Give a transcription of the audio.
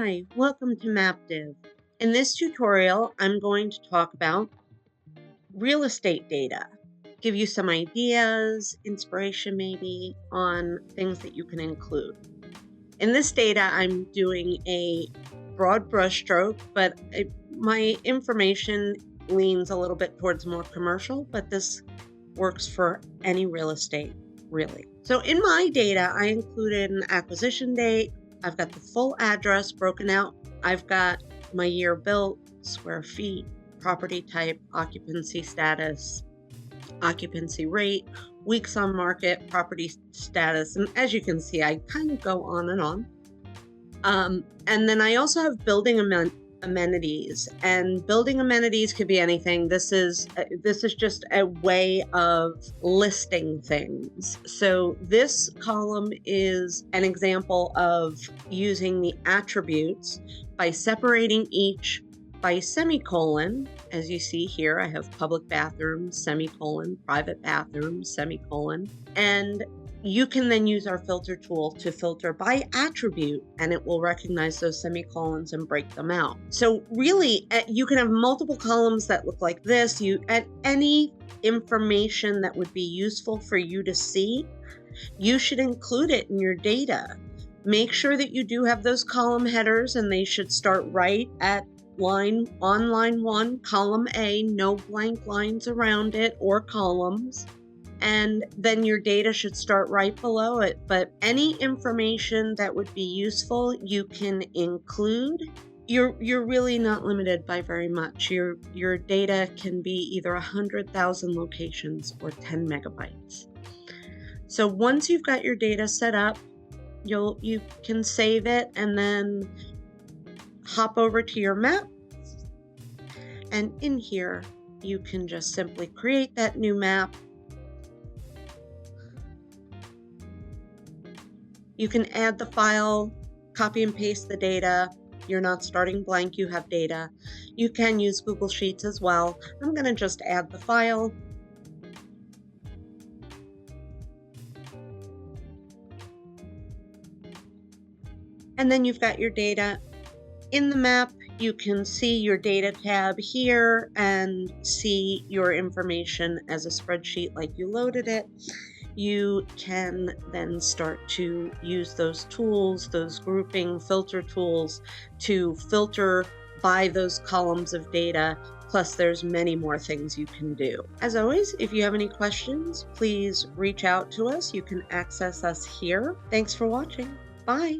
Hi, welcome to Maptive. In this tutorial, I'm going to talk about real estate data, give you some ideas, inspiration maybe, on things that you can include. In this data, I'm doing a broad brushstroke, but my information leans a little bit towards more commercial, but this works for any real estate, really. So in my data, I included an acquisition date. I've got the full address broken out. I've got my year built, square feet, property type, occupancy status, occupancy rate, weeks on market, property status. And as you can see, I kind of go on and on. And then I also have building amenities, and building amenities could be anything. This is just a way of listing things. So this column is an example of using the attributes by separating each by semicolon. As you see here, I have public bathrooms, semicolon, private bathrooms, semicolon, and you can then use our filter tool to filter by attribute, and it will recognize those semicolons and break them out. So really, you can have multiple columns that look like this. Any information that would be useful for you to see, you should include it in your data. Make sure that you do have those column headers, and they should start right at line 1, column A, no blank lines around it or columns. And then your data should start right below it. But any information that would be useful, you can include. You're really not limited by very much. Your data can be either 100,000 locations or 10 megabytes. So once you've got your data set up, you can save it and then hop over to your map. And in here, you can just simply create that new map. You can add the file, copy and paste the data. You're not starting blank, you have data. You can use Google Sheets as well. I'm going to just add the file. And then you've got your data in the map. You can see your data tab here and see your information as a spreadsheet like you loaded it. You can then start to use those tools, those grouping filter tools, to filter by those columns of data. Plus, there's many more things you can do. As always, if you have any questions, please reach out to us. You can access us here. Thanks for watching. Bye.